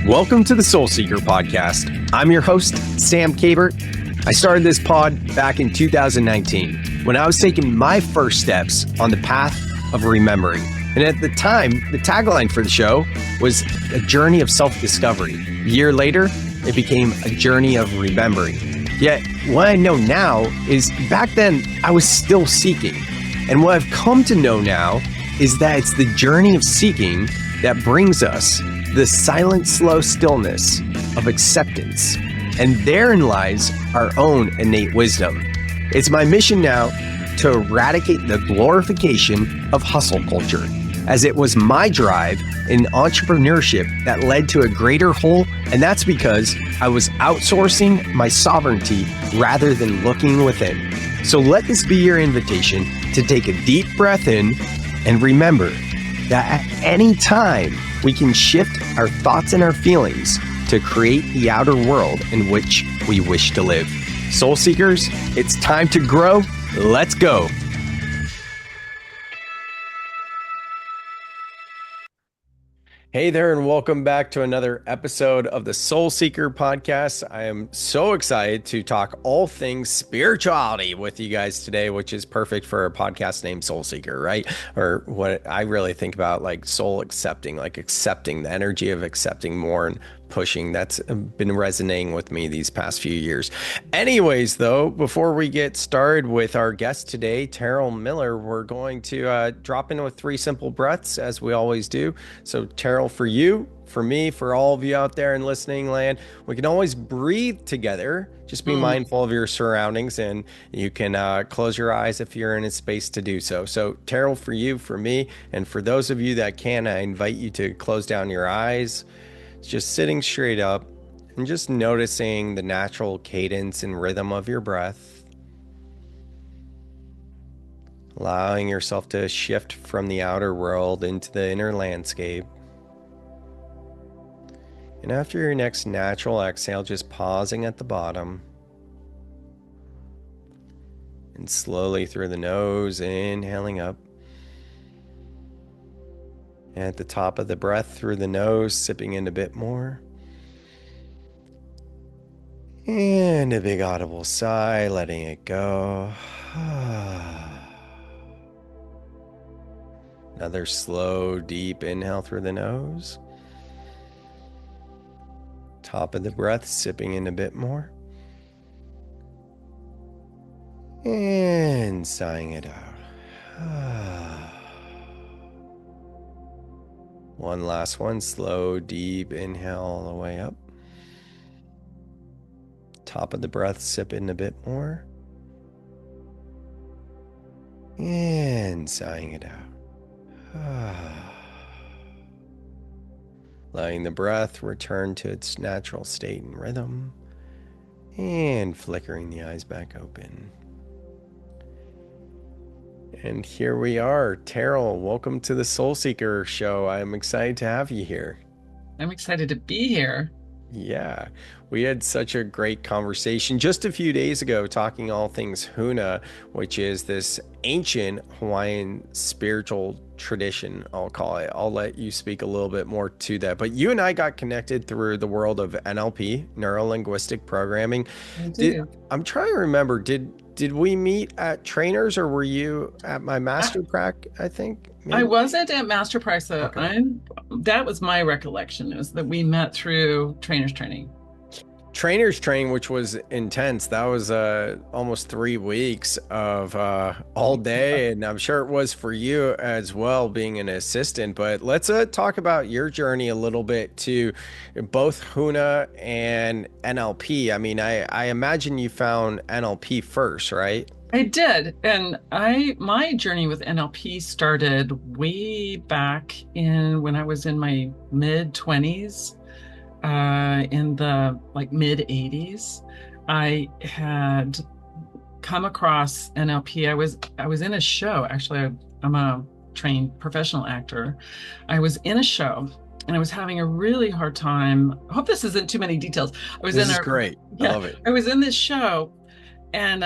Welcome to the Soul Seeker Podcast. I'm your host, Sam Kabert. I started this pod back in 2019 when I was taking my first steps on the path of remembering. And at the time, the tagline for the show was a journey of self-discovery. A year later, it became a journey of remembering. Yet what I know now is back then I was still seeking. And what I've come to know now is that it's the journey of seeking that brings us the silent, slow stillness of acceptance. And therein lies our own innate wisdom. It's my mission now to eradicate the glorification of hustle culture, as it was my drive in entrepreneurship that led to a greater whole, and that's because I was outsourcing my sovereignty rather than looking within. So let this be your invitation to take a deep breath in and remember that at any time we can shift our thoughts and our feelings to create the outer world in which we wish to live. Soul Seekers, it's time to grow. Let's go. Hey there, and welcome back to another episode of the Soul Seeker Podcast. I am so excited to talk all things spirituality with you guys today, which is perfect for a podcast named Soul Seeker, right? Or what I really think about, like soul accepting, like accepting, the energy of accepting more and pushing. That's been resonating with me these past few years. Anyways, though, before we get started with our guest today, Terril Miller, we're going to drop in with 3 simple breaths as we always do. So Terril, for you, for me, for all of you out there in listening land, we can always breathe together. Just be mindful of your surroundings, and you can close your eyes if you're in a space to do so. So Terril, for you, for me, and for those of you that can, I invite you to close down your eyes. Just sitting straight up and just noticing the natural cadence and rhythm of your breath. Allowing yourself to shift from the outer world into the inner landscape. And after your next natural exhale, just pausing at the bottom. And slowly through the nose, inhaling up. At the top of the breath through the nose, sipping in a bit more. And a big audible sigh, letting it go. Another slow, deep inhale through the nose. Top of the breath, sipping in a bit more. And sighing it out. One last one, slow, deep inhale all the way up. Top of the breath, sip in a bit more. And sighing it out. Letting the breath return to its natural state and rhythm. And flickering the eyes back open. And here we are. Terril, welcome to the Soul Seeker Show. I'm excited to have you here. I'm excited to be here. Yeah, we had such a great conversation just a few days ago talking all things Huna, which is this ancient Hawaiian spiritual tradition, I'll call it. I'll let you speak a little bit more to that. But you and I got connected through the world of NLP, neuro-linguistic programming. I'm trying to remember, did we meet at Trainers, or were you at my Master Prac, I think? Maybe? I wasn't at Master Prac, so okay. That was my recollection, is that we met through Trainers Training. Trainers Training, which was intense. That was almost 3 weeks of all day, and I'm sure it was for you as well, being an assistant. But let's talk about your journey a little bit to both Huna and NLP. I mean, I imagine you found NLP first, right? I did, and my journey with NLP started way back when I was in my mid-20s. In the mid 80s, I had come across NLP. I was in a show. Actually, I'm a trained professional actor. I was in a show and I was having a really hard time. I hope this isn't too many details. This is great. I love it. I was in this show, and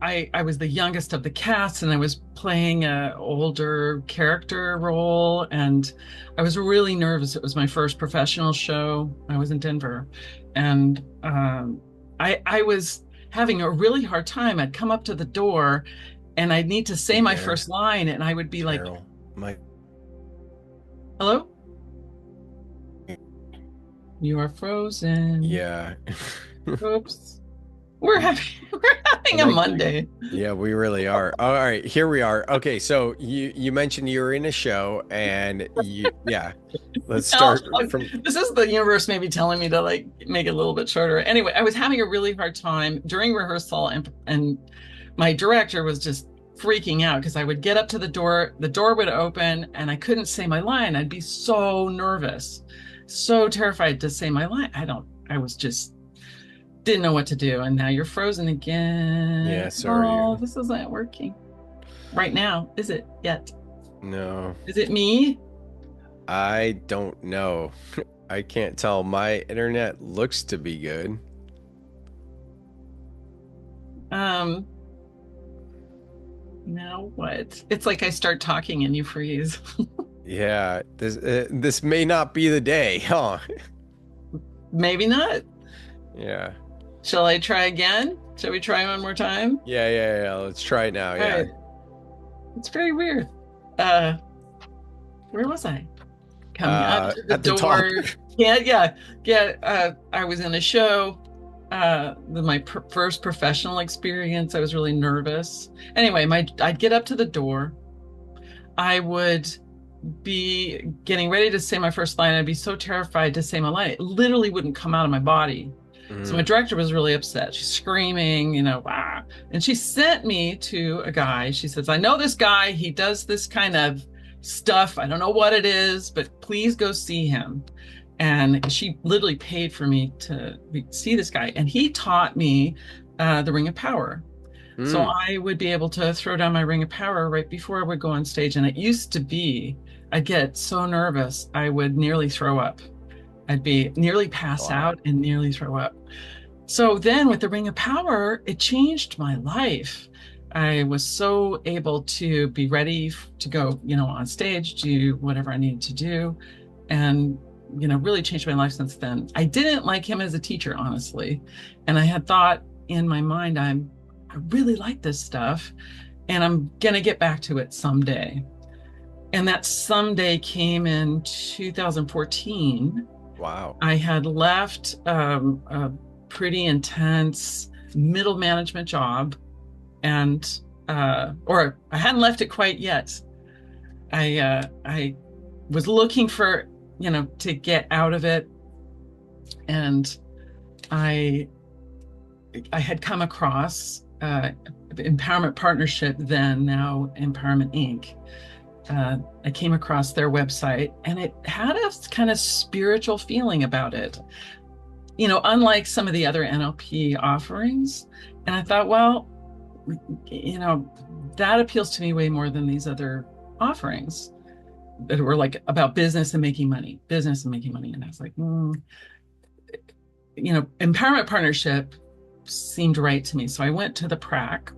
I was the youngest of the cast, and I was playing a older character role, and I was really nervous. It was my first professional show. I was in Denver, and I was having a really hard time. I'd come up to the door, and I'd need to say my first line, and I would be like, Terril, "Hello, you are frozen." yeah. Oops. We're having a Monday. Yeah, we really are. All right, here we are. Okay, so you mentioned you were in a show, and let's start from. This is the universe maybe telling me to like make it a little bit shorter. Anyway, I was having a really hard time during rehearsal, and my director was just freaking out because I would get up to the door would open, and I couldn't say my line. I'd be so nervous, so terrified to say my line. I was just didn't know what to do. And now you're frozen again. Yeah, sorry. Oh, this isn't working right now, is it yet? No. Is it me? I don't know. I can't tell. My internet looks to be good. Now what? It's like I start talking and you freeze. Yeah, this may not be the day, huh? Maybe not. Yeah. Shall I try again? Shall we try one more time? Yeah. Let's try it now. All yeah. Right. It's very weird. Where was I? Coming up to the door. I was in a show. My first professional experience. I was really nervous. Anyway, I'd get up to the door. I would be getting ready to say my first line. I'd be so terrified to say my line. It literally wouldn't come out of my body. So my director was really upset. She's screaming, ah. And she sent me to a guy. She says, I know this guy. He does this kind of stuff. I don't know what it is, but please go see him. And she literally paid for me to see this guy. And he taught me the Ring of Power. So I would be able to throw down my Ring of Power right before I would go on stage. And it used to be, I'd get so nervous, I would nearly throw up. I'd be nearly pass out and nearly throw up. So then with the Ring of Power, it changed my life. I was so able to be ready to go, on stage, do whatever I needed to do. And, really changed my life since then. I didn't like him as a teacher, honestly. And I had thought in my mind, I really like this stuff and I'm going to get back to it someday. And that someday came in 2014. Wow. I had left a pretty intense middle management job and or I hadn't left it quite yet. I was looking for, to get out of it. And I had come across Empowerment Partnership, then now Empowerment Inc. I came across their website and it had a kind of spiritual feeling about it, unlike some of the other NLP offerings. And I thought, well, that appeals to me way more than these other offerings that were like about business and making money. And I was like, Empowerment Partnership seemed right to me. So I went to the prac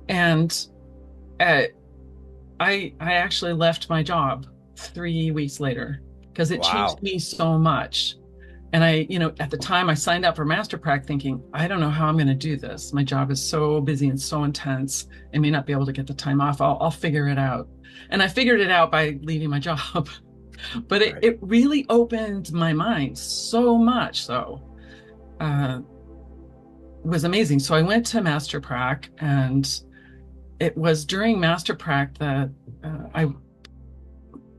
and I actually left my job 3 weeks later because it changed me so much. And at the time I signed up for Master Prac thinking, I don't know how I'm going to do this. My job is so busy and so intense. I may not be able to get the time off. I'll figure it out. And I figured it out by leaving my job. But it really opened my mind so much. So it was amazing. So I went to Master Prac, and it was during Master Prac that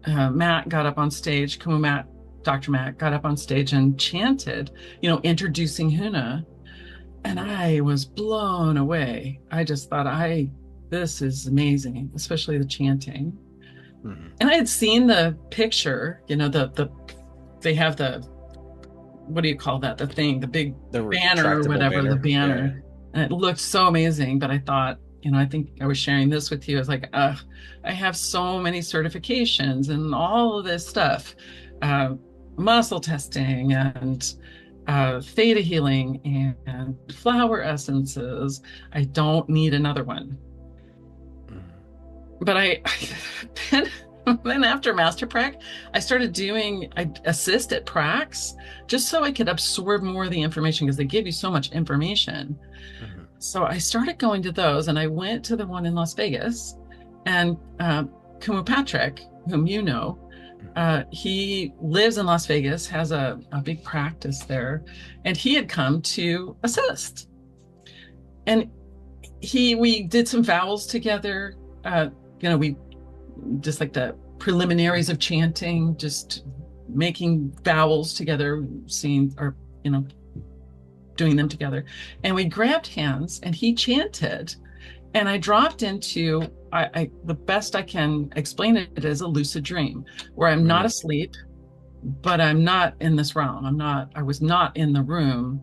Matt got up on stage, Dr. Matt got up on stage and chanted, introducing Huna. And I was blown away. I just thought, this is amazing, especially the chanting. Mm-hmm. And I had seen the picture, they have the, what do you call that? The thing, the big banner or whatever, the banner. Yeah. And it looked so amazing. But I thought, I think I was sharing this with you. I was like, I have so many certifications and all of this stuff, muscle testing and theta healing and flower essences. I don't need another one. But then after Master Prac, I assist at Pracs just so I could absorb more of the information because they give you so much information. Mm-hmm. So I started going to those, and I went to the one in Las Vegas, and Kumu Patrick, whom you know, he lives in Las Vegas, has a big practice there, and he had come to assist. And we did some vowels together. We just like the preliminaries of chanting, just making vowels together, doing them together. And we grabbed hands and he chanted, and I dropped into, the best I can explain it as a lucid dream where I'm not asleep, but I'm not in this realm. I was not in the room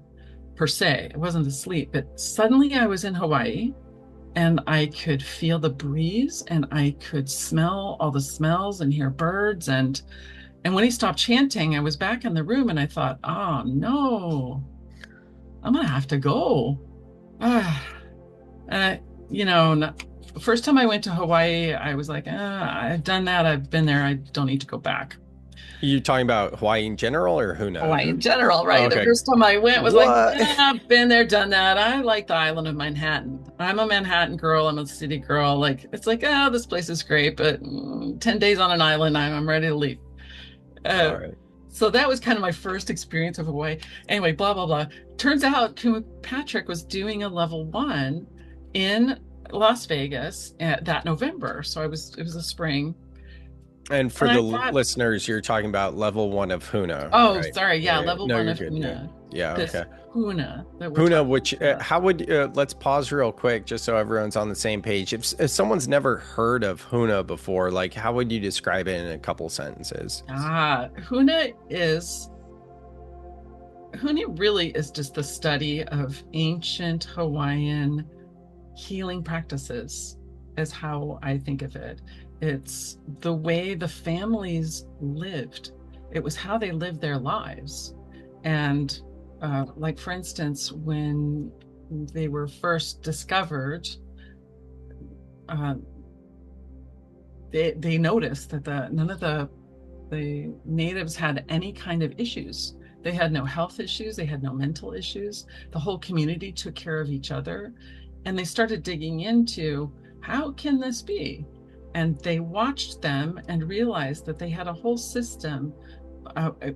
per se. I wasn't asleep, but suddenly I was in Hawaii. And I could feel the breeze, and I could smell all the smells and hear birds. And when he stopped chanting, I was back in the room, and I thought, oh no, I'm gonna have to go. The first time I went to Hawaii, I was like, I've done that. I've been there. I don't need to go back. You talking about Hawaii in general or Huna? Hawaii in general, right? Okay. The first time I went was I've been there, done that. I like the island of Manhattan. I'm a Manhattan girl. I'm a city girl. It's like, this place is great, but 10 days on an island, I'm ready to leave. All right. So that was kind of my first experience of Hawaii. Anyway, blah, blah, blah. Turns out Patrick was doing a level 1 in Las Vegas that November. So it was a spring. And for the listeners, you're talking about level 1 of Huna. Oh, right? Sorry. Yeah. Level 1 of Huna. Yeah. Okay. Huna, which how would let's pause real quick just so everyone's on the same page. If someone's never heard of Huna before, how would you describe it in a couple sentences? Huna really is just the study of ancient Hawaiian healing practices, is how I think of it. It's the way the families lived. It was how they lived their lives. And for instance, when they were first discovered, they noticed that none of the natives had any kind of issues. They had no health issues. They had no mental issues. The whole community took care of each other. And they started digging into, how can this be? And they watched them and realized that they had a whole system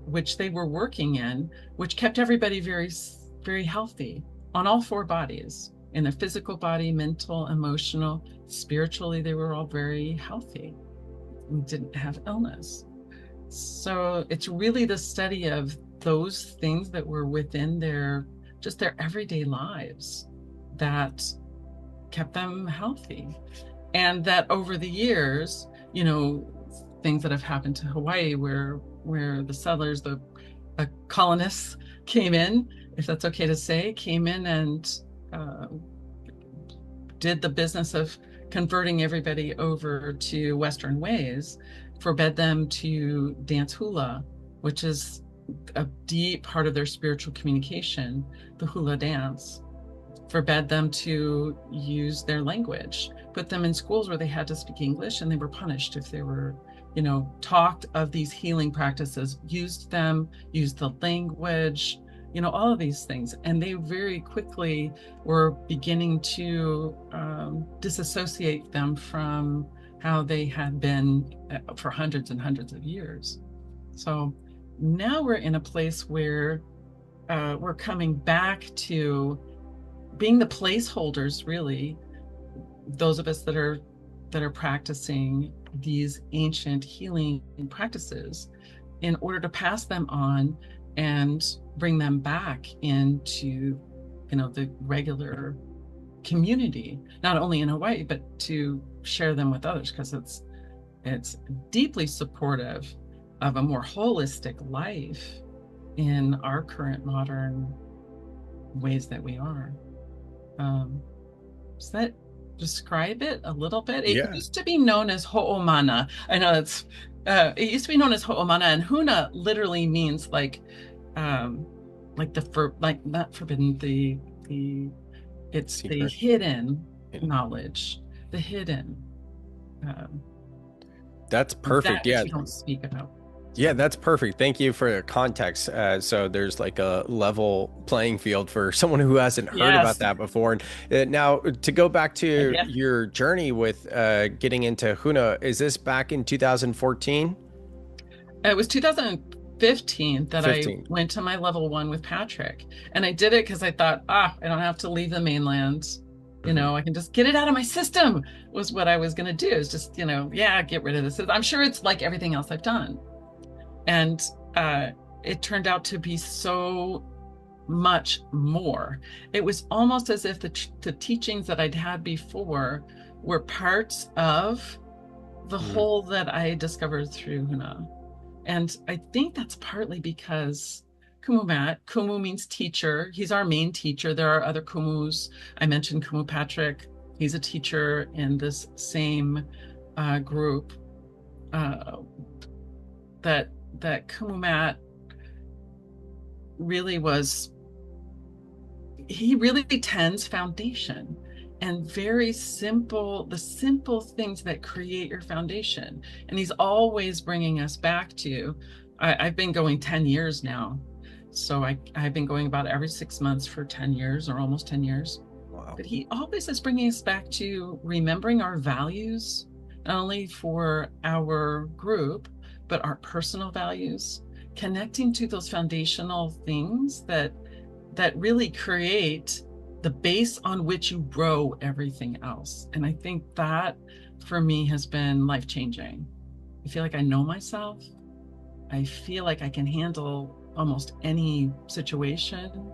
which they were working in, which kept everybody very, very healthy on all 4 bodies, in their physical body, mental, emotional, spiritually. They were all very healthy and didn't have illness. So it's really the study of those things that were within their everyday lives that kept them healthy. And that over the years, things that have happened to Hawaii where the settlers, the colonists came in, if that's okay to say, came in and did the business of converting everybody over to Western ways, forbade them to dance hula, which is a deep part of their spiritual communication, the hula dance. Forbade them to use their language, put them in schools where they had to speak English, and they were punished if they were, talked of these healing practices, used the language, all of these things. And they very quickly were beginning to disassociate them from how they had been for hundreds and hundreds of years. So now we're in a place where we're coming back to being the placeholders, really, those of us that are practicing these ancient healing practices, in order to pass them on and bring them back into, the regular community, not only in Hawaii, but to share them with others, because it's deeply supportive of a more holistic life in our current modern ways that we are. Does that describe it a little bit? It used to be known as ho'omana. I know it used to be known as ho'omana, and Huna literally means like like not forbidden, the it's the Secret. hidden knowledge, the hidden, um, That's that perfect. which Yeah. we don't speak about. Yeah, So that's perfect. Thank you for the context. So there's like a level playing field for someone who hasn't heard about yes, that before. And now to go back to yeah, your journey with getting into Huna, is this back in 2014? it was 2015 that I 15. went to my level one with Patrick, and I did it because I thought, I don't have to leave the mainland. Hmm. I can just get it out of my system was what I was going to do. Is just, yeah, get rid of this. I'm sure it's like everything else I've done. And uh, it turned out to be so much more. It was almost as if the teachings that I'd had before were parts of the Mm. whole that I discovered through Huna. And I think that's partly because Kumu means teacher. He's our main teacher. There are other Kumus. I mentioned Kumu Patrick. He's a teacher in this same group. Uh, that Kumu really was, he really tends foundation and very simple, the simple things that create your foundation. And he's always bringing us back to, I've been going 10 years now. So I've been going about every 6 months for 10 years or almost 10 years. Wow. But he always is bringing us back to remembering our values, not only for our group, but our personal values, connecting to those foundational things that really create the base on which you grow everything else. And I think that for me has been life-changing. I feel like I know myself. I feel like I can handle almost any situation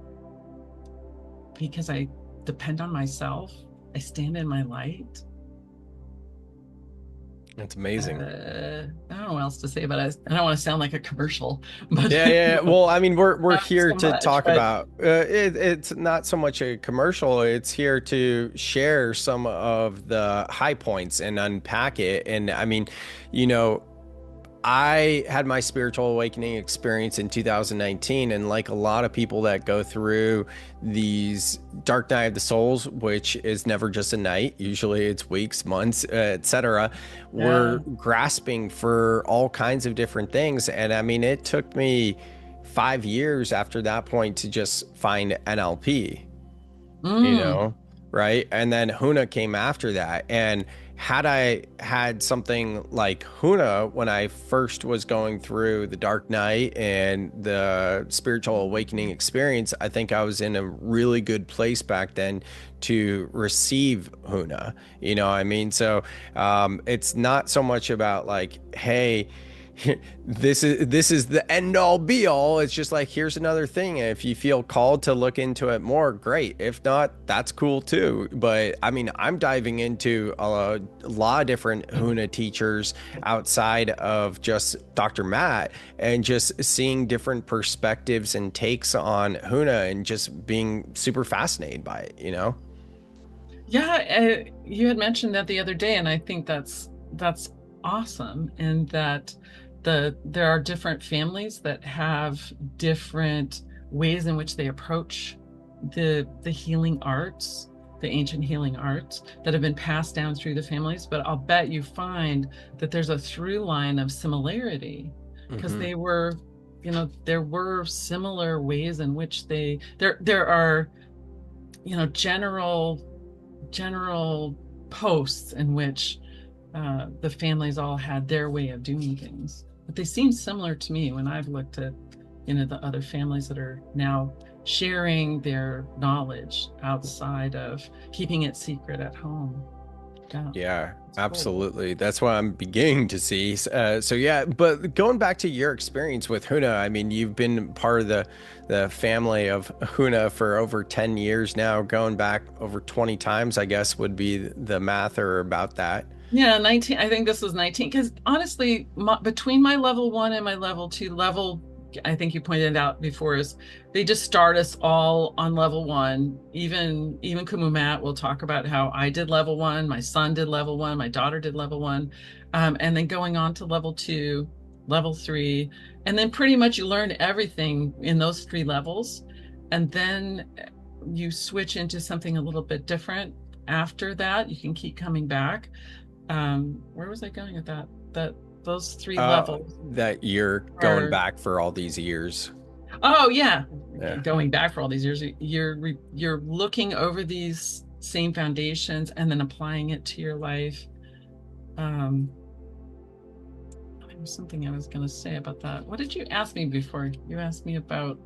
because I depend on myself. I stand in my light. That's amazing. I don't know what else to say about it. I don't want to sound like a commercial, but Yeah, yeah. Well, I mean, we're not here so to much. talk But about it's not so much a commercial. It's here to share some of the high points and unpack it. And I mean, you know, I had my spiritual awakening experience in 2019, and like a lot of people that go through these dark night of the souls, which is never just a night, usually it's weeks, months, etc., yeah. we're grasping for all kinds of different things. And I mean, it took me 5 years after that point to just find NLP, you Mm. know, right? And then Huna came after that. And had I had something like Huna when I first was going through the dark night and the spiritual awakening experience, I think I was in a really good place back then to receive Huna. You know what I mean? So it's not so much about like, hey, this is the end all be all. It's just like, here's another thing. If you feel called to look into it more, great. If not, that's cool too. But I mean, I'm diving into a lot of different Huna teachers outside of just Dr. Matt, and just seeing different perspectives and takes on Huna and just being super fascinated by it, you know? Yeah, you had mentioned that the other day, and I think that's awesome. And that there are different families that have different ways in which they approach the healing arts, the ancient healing arts that have been passed down through the families. But I'll bet you find that there's a through line of similarity because Hmm. there were similar ways in which there are, general posts in which the families all had their way of doing things. But they seem similar to me when I've looked at, the other families that are now sharing their knowledge outside of keeping it secret at home. Yeah, Yeah, it's cool. absolutely. That's what I'm beginning to see. So yeah, but going back to your experience with Huna, I mean, you've been part of the family of Huna for over 10 years now, going back over 20 times, I guess would be the math or about that. Yeah, 19. I think this was 19 because honestly, between my level one and my level two I think you pointed out before, is they just start us all on level one. Even Kumu Matt will talk about how I did level one, my son did level one, my daughter did level one, and then going on to level two, level three, and then pretty much you learn everything in those three levels. And then you switch into something a little bit different. After that, you can keep coming back. Where was I going with that? Those three levels that you're going back for all these years. Oh yeah. Going back for all these years, you're looking over these same foundations and then applying it to your life. There was something I was going to say about that. What did you ask me before? You asked me about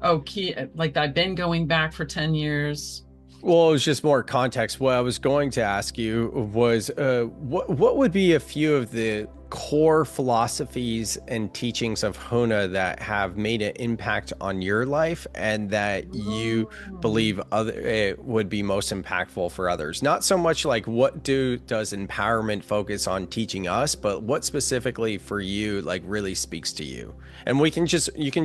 like I've been going back for 10 years. Well, it was just more context. What I was going to ask you was, what would be a few of the core philosophies and teachings of Huna that have made an impact on your life and that you believe it would be most impactful for others? Not so much like what does empowerment focus on teaching us, but what specifically for you like really speaks to you? And you can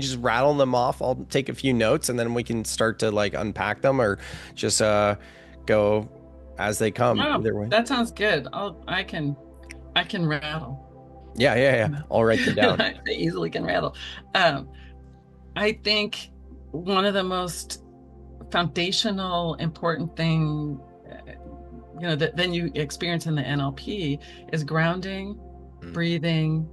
just rattle them off. I'll take a few notes and then we can start to like unpack them or just go as they come. Either way. That sounds good. I can rattle. Yeah. I'll write them down. I easily can rattle. I think one of the most foundational, important thing, that then you experience in the NLP is grounding, breathing,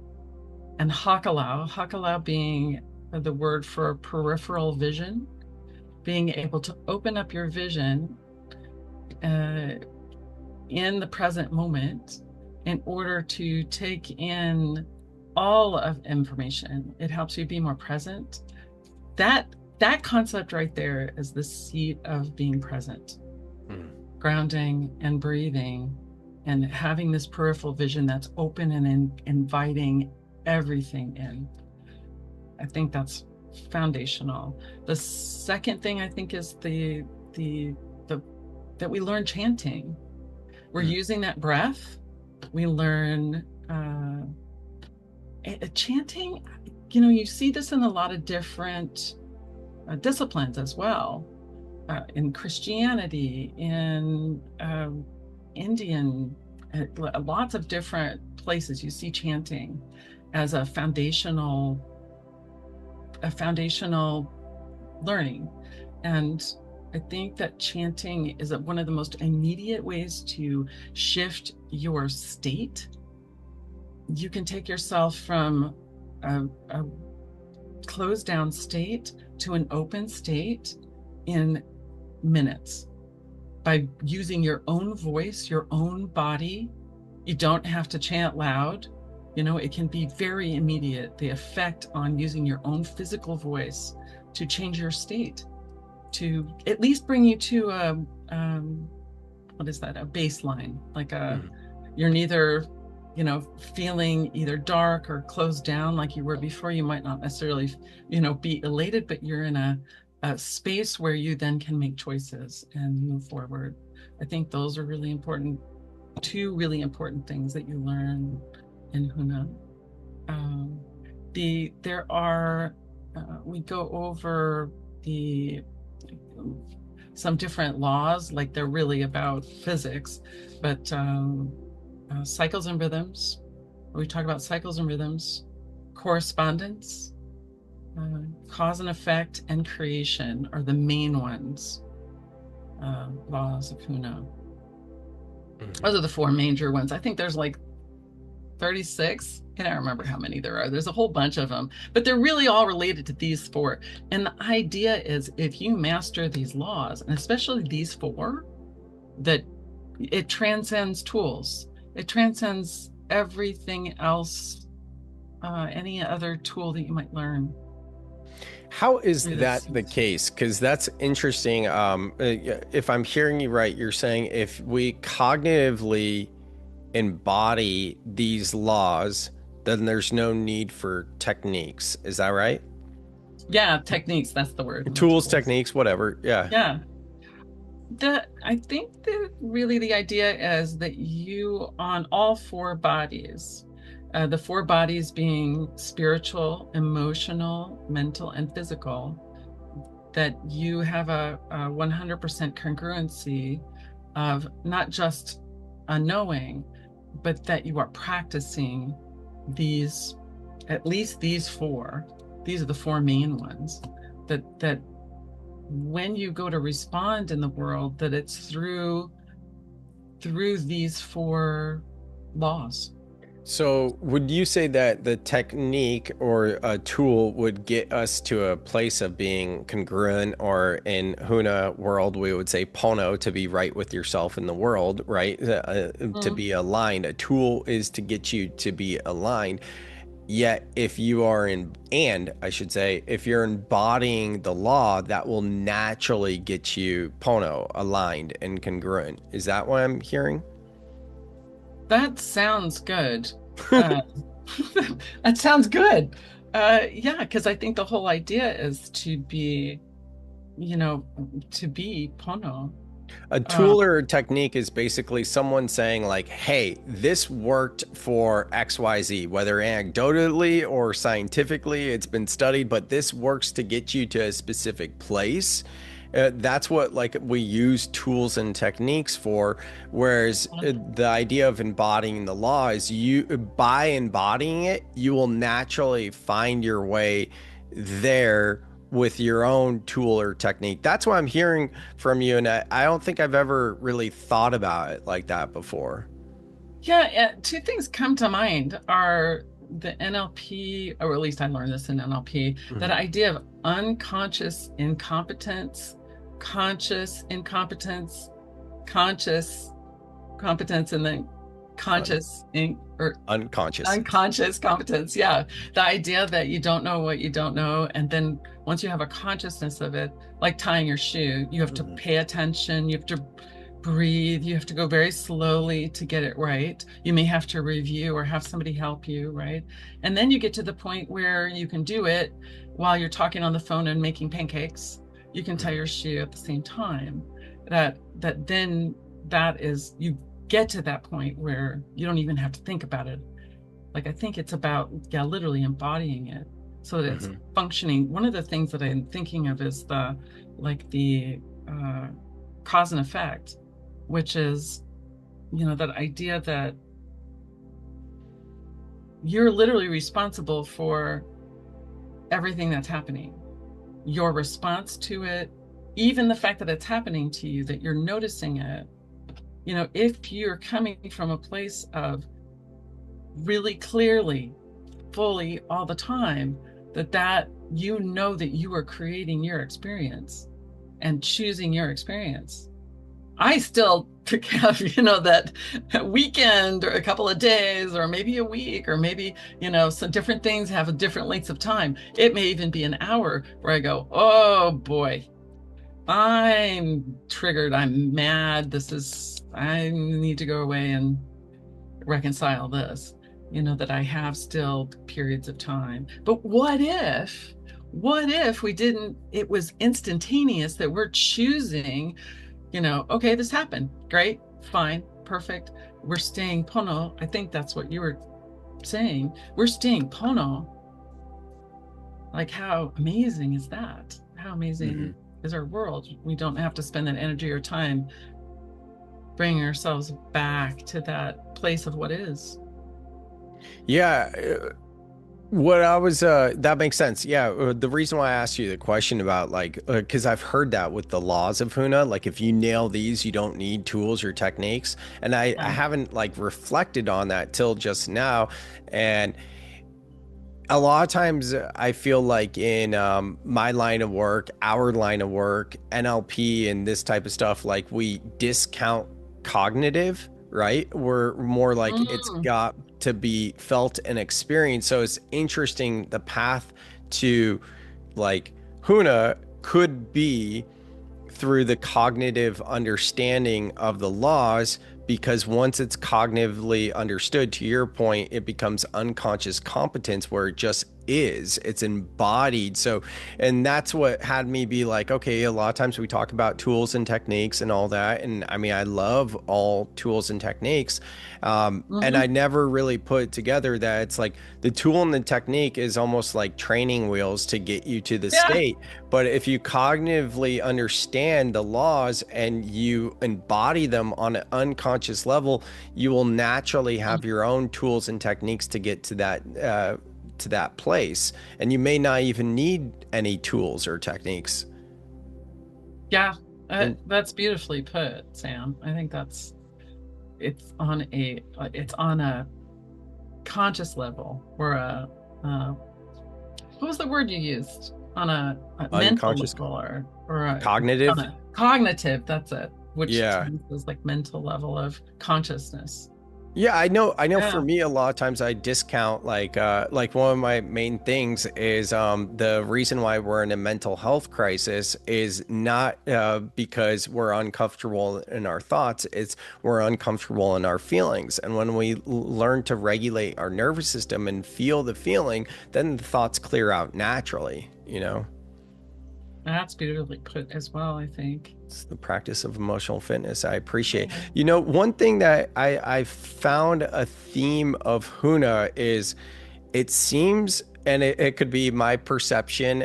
and hakalau. Hakalau being the word for peripheral vision, being able to open up your vision in the present moment in order to take in all of information. It helps you be more present. That concept right there is the seat of being present. Grounding and breathing and having this peripheral vision that's open and inviting everything in. I think that's foundational. The second thing I think is that we learn chanting. We're using that breath. We learn chanting. You see this in a lot of different disciplines as well. In Christianity, in Indian, lots of different places you see chanting as a foundational learning. And I think that chanting is one of the most immediate ways to shift your state. You can take yourself from a closed down state to an open state in minutes by using your own voice, your own body. You don't have to chant loud. It can be very immediate, the effect on using your own physical voice to change your state, to at least bring you to a baseline, like you're neither, feeling either dark or closed down like you were before. You might not necessarily, be elated, but you're in a space where you then can make choices and move forward. I think those are really important, two really important things that you learn in Huna. We go over some different laws, like they're really about physics, but cycles and rhythms. We talk about cycles and rhythms, correspondence, cause and effect, and creation are the main ones. Laws of Huna. Those are the four major ones. I think there's like 36. I don't remember how many there are. There's a whole bunch of them, but they're really all related to these four. And the idea is if you master these laws, and especially these four, that it transcends tools. It transcends everything else, any other tool that you might learn. How is that the case? Because that's interesting. If I'm hearing you right, you're saying if we cognitively embody these laws, then there's no need for techniques. Is that right? Yeah, techniques, that's the word. Tools, techniques, whatever. Yeah. I think that really the idea is that you, on all four bodies, the four bodies being spiritual, emotional, mental, and physical, that you have a 100% congruency of not just a knowing, but that you are practicing at least these four. These are the four main ones that when you go to respond in the world, that it's through these four laws. So would you say that the technique or a tool would get us to a place of being congruent, or in Huna world, we would say pono, to be right with yourself in the world, right? To be aligned. A tool is to get you to be aligned. Yet if you are if you're embodying the law, that will naturally get you pono, aligned and congruent. Is that what I'm hearing? That sounds good. That sounds good. Yeah, because I think the whole idea is to be, to be pono. A tool or a technique is basically someone saying like, hey, this worked for XYZ, whether anecdotally or scientifically, it's been studied, but this works to get you to a specific place. That's what like we use tools and techniques for. Whereas the idea of embodying the law is by embodying it, you will naturally find your way there with your own tool or technique. That's what I'm hearing from you. And I don't think I've ever really thought about it like that before. Yeah, two things come to mind are the NLP, or at least I learned this in NLP, that idea of unconscious incompetence, conscious incompetence, conscious competence, and then unconscious competence. Yeah. The idea that you don't know what you don't know. And then once you have a consciousness of it, like tying your shoe, you have to pay attention. You have to breathe. You have to go very slowly to get it right. You may have to review or have somebody help you, right? And then you get to the point where you can do it while you're talking on the phone and making pancakes. You can tie your shoe at the same time. You get to that point where you don't even have to think about it. Like, I think it's about, literally embodying it so that it's functioning. One of the things that I'm thinking of is the cause and effect, which is, that idea that you're literally responsible for everything that's happening. Your response to it, even the fact that it's happening to you, that you're noticing it. If you're coming from a place of really clearly, fully, all the time, that you are creating your experience and choosing your experience. I still have, that weekend or a couple of days or maybe a week or maybe, some different things have different lengths of time. It may even be an hour where I go, oh boy, I'm triggered. I'm mad. I need to go away and reconcile this, that I have still periods of time. But what if we didn't, it was instantaneous, that we're choosing, okay, this happened. Great, fine, perfect. We're staying pono. I think that's what you were saying. We're staying pono. Like, how amazing is that? How amazing is our world? We don't have to spend that energy or time bringing ourselves back to that place of what is. Yeah. That makes sense. Yeah. The reason why I asked you the question about because I've heard that with the laws of Huna, like if you nail these, you don't need tools or techniques. And I haven't reflected on that till just now. And a lot of times I feel like in my line of work, our line of work, NLP and this type of stuff, we discount cognitive, right? We're more like it's got to be felt and experienced. So it's interesting, the path to Huna could be through the cognitive understanding of the laws, because once it's cognitively understood, to your point, it becomes unconscious competence, where it just is, it's embodied. So, and that's what had me be like, okay, a lot of times we talk about tools and techniques and all that. And I mean, I love all tools and techniques. And I never really put together that it's like the tool and the technique is almost like training wheels to get you to the state. But if you cognitively understand the laws and you embody them on an unconscious level, you will naturally have your own tools and techniques to get to that place. And you may not even need any tools or techniques. Yeah, And that's beautifully put, Sam. I think it's on a conscious level, or uh, what was the word you used? On a mental unconscious, level, on cognitive. a cognitive, that's it, which to Yeah. me is like mental level of consciousness. Yeah, I know for Yeah. me a lot of times I discount like one of my main things is the reason why we're in a mental health crisis is not because we're uncomfortable in our thoughts, it's we're uncomfortable in our feelings. And when we learn to regulate our nervous system and feel the feeling, then the thoughts clear out naturally, you know? That's beautifully put as well, I think. It's the practice of emotional fitness. I appreciate. Yeah. You know, one thing that I found a theme of Huna is it seems, and it could be my perception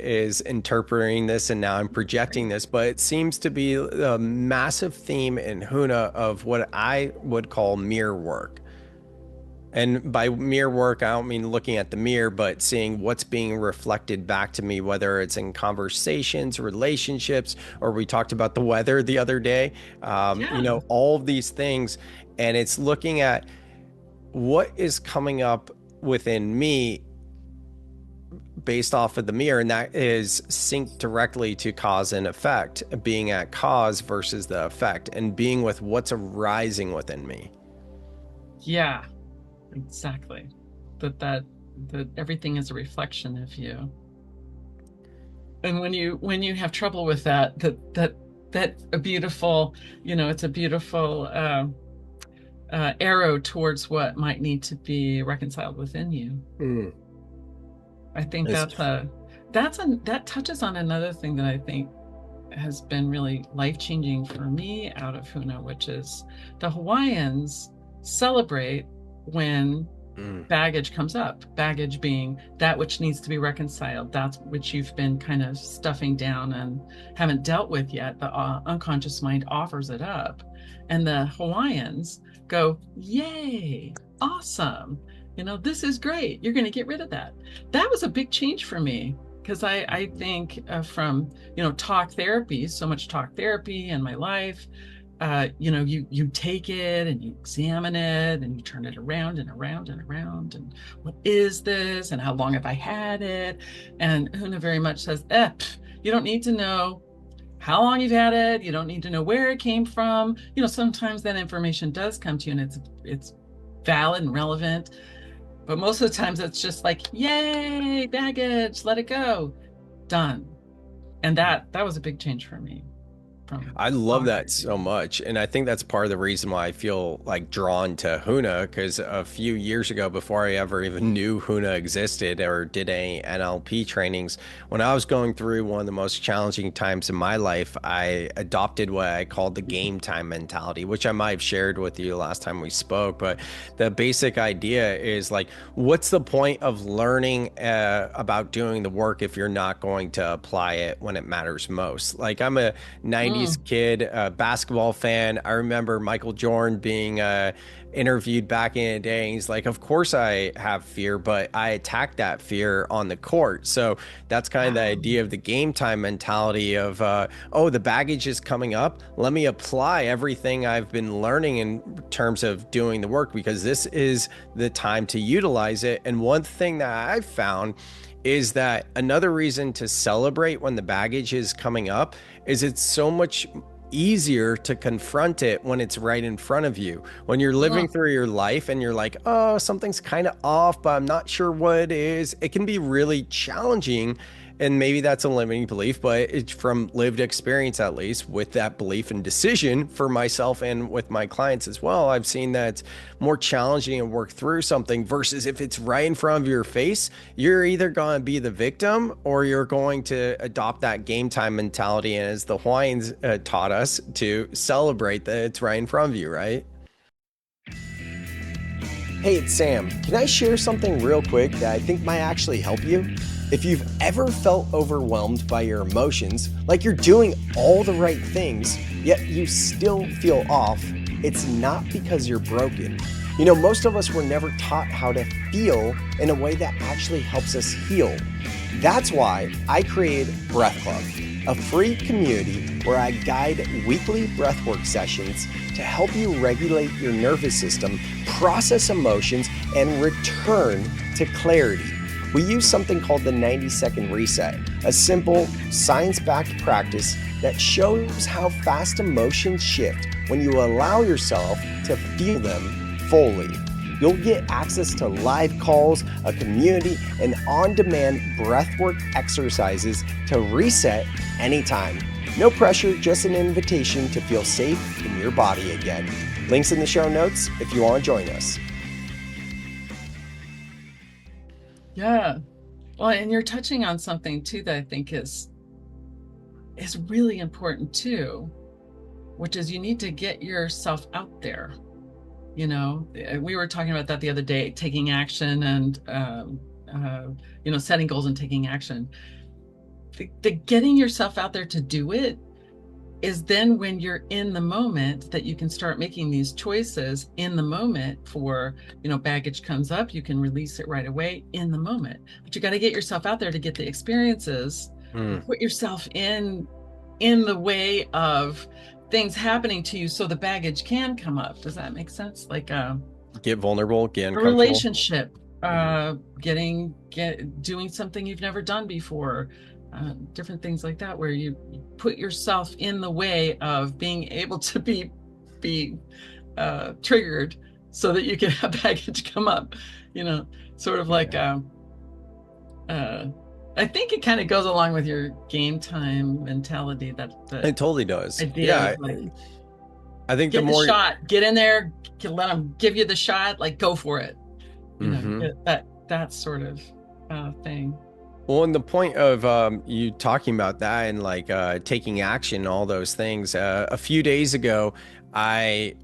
is interpreting this, and now I'm projecting this, but it seems to be a massive theme in Huna of what I would call mirror work. And by mirror work, I don't mean looking at the mirror, but seeing what's being reflected back to me, whether it's in conversations, relationships, or we talked about the weather the other day, you Yeah. know, all of these things. And it's looking at what is coming up within me based off of the mirror. And that is synced directly to cause and effect, being at cause versus the effect, and being with what's arising within me. Yeah, exactly. That everything is a reflection of you. And when you have trouble with that a beautiful, it's a beautiful arrow towards what might need to be reconciled within you. Mm. I think It's that touches on another thing that I think has been really life-changing for me out of Huna, which is the Hawaiians celebrate when baggage comes up. Baggage being that which needs to be reconciled, that's which you've been kind of stuffing down and haven't dealt with yet. The unconscious mind offers it up, and the Hawaiians go, "Yay, awesome! This is great. You're going to get rid of that." That was a big change for me, because I think from talk therapy, so much talk therapy in my life. You take it and you examine it and you turn it around and around and around, and what is this and how long have I had it? And Huna very much says, you don't need to know how long you've had it. You don't need to know where it came from. Sometimes that information does come to you and it's valid and relevant, but most of the times it's just like, yay, baggage, let it go, done. And that was a big change for me. I love that so much. And I think that's part of the reason why I feel like drawn to Huna, because a few years ago, before I ever even knew Huna existed or did any NLP trainings, when I was going through one of the most challenging times in my life, I adopted what I called the game time mentality, which I might have shared with you last time we spoke. But the basic idea is like, what's the point of learning about doing the work if you're not going to apply it when it matters most? Like, I'm a 90s kid, a basketball fan. I remember Michael Jordan being interviewed back in the day. And he's like, of course I have fear, but I attack that fear on the court. So that's kind of the idea of the game time mentality of, the baggage is coming up. Let me apply everything I've been learning in terms of doing the work, because this is the time to utilize it. And one thing that I've found is that another reason to celebrate when the baggage is coming up is it's so much easier to confront it when it's right in front of you. When you're living through your life and you're like, oh, something's kind of off, but I'm not sure what it is, it can be really challenging. And maybe that's a limiting belief, but it's from lived experience, at least with that belief and decision for myself and with my clients as well. I've seen that it's more challenging to work through something versus if it's right in front of your face, you're either going to be the victim or you're going to adopt that game time mentality. And as the Hawaiians taught us to celebrate that it's right in front of you, right? Hey, it's Sam. Can I share something real quick that I think might actually help you? If you've ever felt overwhelmed by your emotions, like you're doing all the right things, yet you still feel off, it's not because you're broken. Most of us were never taught how to feel in a way that actually helps us heal. That's why I created Breath Club. a free community where I guide weekly breathwork sessions to help you regulate your nervous system, process emotions, and return to clarity. We use something called the 90-second reset, a simple, science-backed practice that shows how fast emotions shift when you allow yourself to feel them fully. You'll get access to live calls, a community, and on-demand breathwork exercises to reset anytime. No pressure, just an invitation to feel safe in your body again. Links in the show notes if you want to join us. Yeah. Well, and you're touching on something too that I think is really important too, which is you need to get yourself out there. You know, we were talking about that the other day, taking action and, setting goals and taking action. The getting yourself out there to do it is then when you're in the moment that you can start making these choices in the moment for, baggage comes up, you can release it right away in the moment. But you got to get yourself out there to get the experiences, put yourself in the way of things happening to you so the baggage can come up. Does that make sense? Like get vulnerable, get a relationship, doing something you've never done before, different things like that, where you put yourself in the way of being able to be triggered so that you can have baggage come up, sort of like I think it kind of goes along with your game time mentality. That it totally does. Idea I think the more shot, get in there, let them give you the shot, like go for it. That sort of thing. Well, and the point of you talking about that and like taking action, all those things. A few days ago, I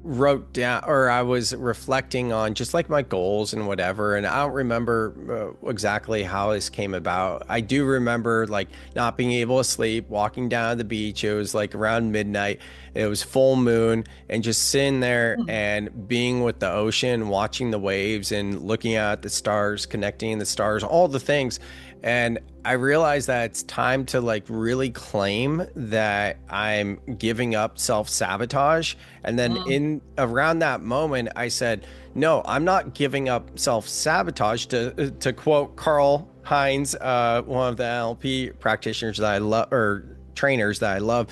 wrote down, or I was reflecting on just like my goals and whatever, and I don't remember exactly how this came about. I do remember like not being able to sleep, walking down to the beach. It was like around midnight. It was full moon, and just sitting there and being with the ocean, watching the waves and looking at the stars, connecting the stars, all the things. And I realized that it's time to like really claim that I'm giving up self-sabotage. And then in around that moment, I said, no, I'm not giving up self-sabotage. To quote Carl Hines, one of the NLP practitioners that I love, or trainers that I love,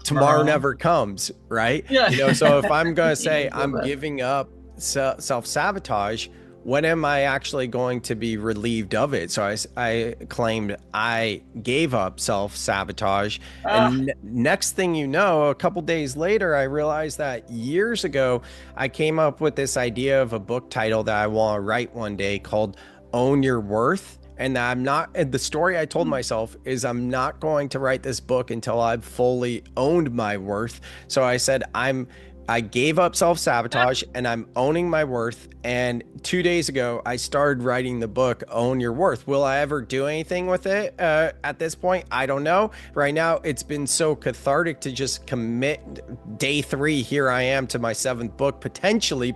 tomorrow never comes, right? Yeah. So if I'm going to say I'm giving up self-sabotage, when am I actually going to be relieved of it? So I claimed I gave up self-sabotage. And next thing you know, a couple days later, I realized that years ago, I came up with this idea of a book title that I want to write one day called Own Your Worth. And the story I told myself is I'm not going to write this book until I've fully owned my worth. So I said, I gave up self-sabotage and I'm owning my worth. And 2 days ago, I started writing the book, Own Your Worth. Will I ever do anything with it at this point? I don't know. Right now, it's been so cathartic to just commit. Day 3, here I am to my 7th book, potentially.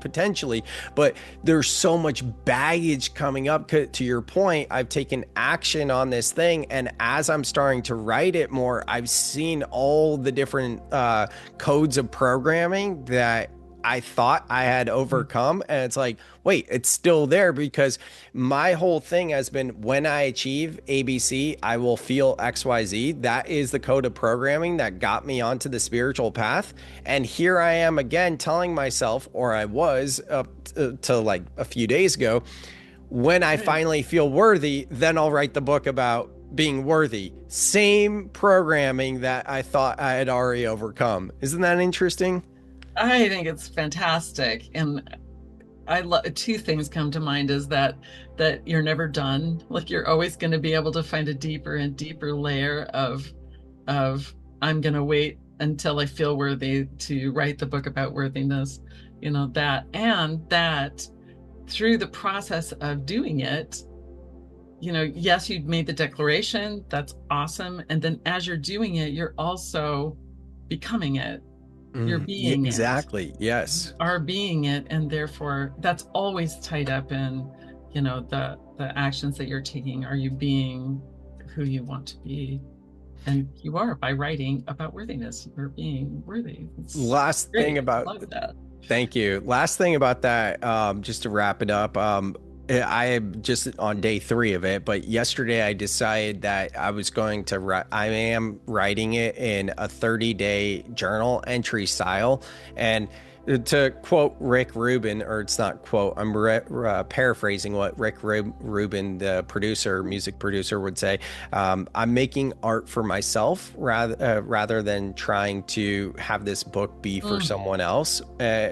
But there's so much baggage coming up. To your point, I've taken action on this thing. And as I'm starting to write it more, I've seen all the different codes of programming that I thought I had overcome. And it's like, wait, it's still there, because my whole thing has been when I achieve ABC, I will feel XYZ. That is the code of programming that got me onto the spiritual path. And here I am again telling myself, or I was up to like a few days ago, when I finally feel worthy, then I'll write the book about being worthy. Same programming that I thought I had already overcome. Isn't that interesting? I think it's fantastic. And I love, 2 things come to mind is that you're never done. Like you're always going to be able to find a deeper and deeper layer of I'm going to wait until I feel worthy to write the book about worthiness, that through the process of doing it, yes, you made the declaration. That's awesome. And then as you're doing it, you're also becoming it. You're being exactly. Yes. You are being it. And therefore that's always tied up in, the actions that you're taking. Are you being who you want to be? And you are, by writing about worthiness or being worthy. It's Last great. thing I about love that. Thank you. Last thing about that, just to wrap it up, I am just on day 3 of it, but yesterday I decided that I was going to I am writing it in a 30-day journal entry style. And to quote Rick Rubin, or it's not quote, I'm paraphrasing what Rick Rubin, the producer, music producer, would say. I'm making art for myself rather than trying to have this book be for someone else.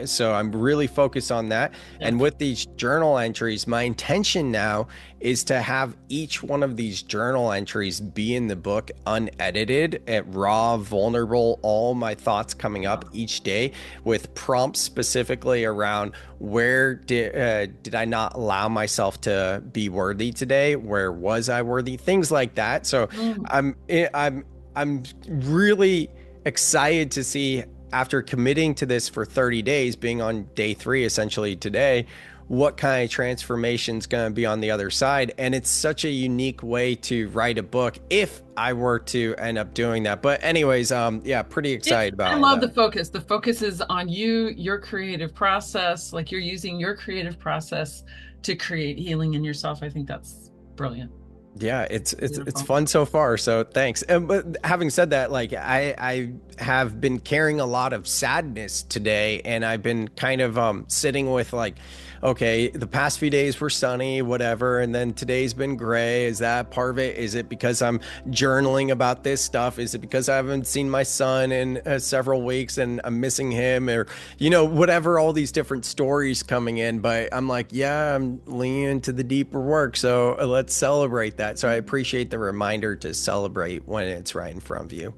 So I'm really focused on that. Yeah. And with these journal entries, my intention now is to have each one of these journal entries be in the book unedited, raw, vulnerable, all my thoughts coming up each day with prompts specifically around where did I not allow myself to be worthy today? Where was I worthy? Things like that. So I'm really excited to see, after committing to this for 30 days, being on day 3 essentially today, what kind of transformation is going to be on the other side. And it's such a unique way to write a book if I were to end up doing that. But anyways, yeah, pretty excited about I all love that. the focus. The focus is on you, your creative process. Like you're using your creative process to create healing in yourself. I think that's brilliant. Yeah, it's fun so far. So thanks. But having said that, like I have been carrying a lot of sadness today, and I've been kind of sitting with like, okay, the past few days were sunny, whatever, and then today's been gray. Is that part of it? Is it because I'm journaling about this stuff? Is it because I haven't seen my son in several weeks and I'm missing him, or whatever? All these different stories coming in, but I'm like, yeah, I'm leaning into the deeper work, so let's celebrate that. So I appreciate the reminder to celebrate when it's right in front of you.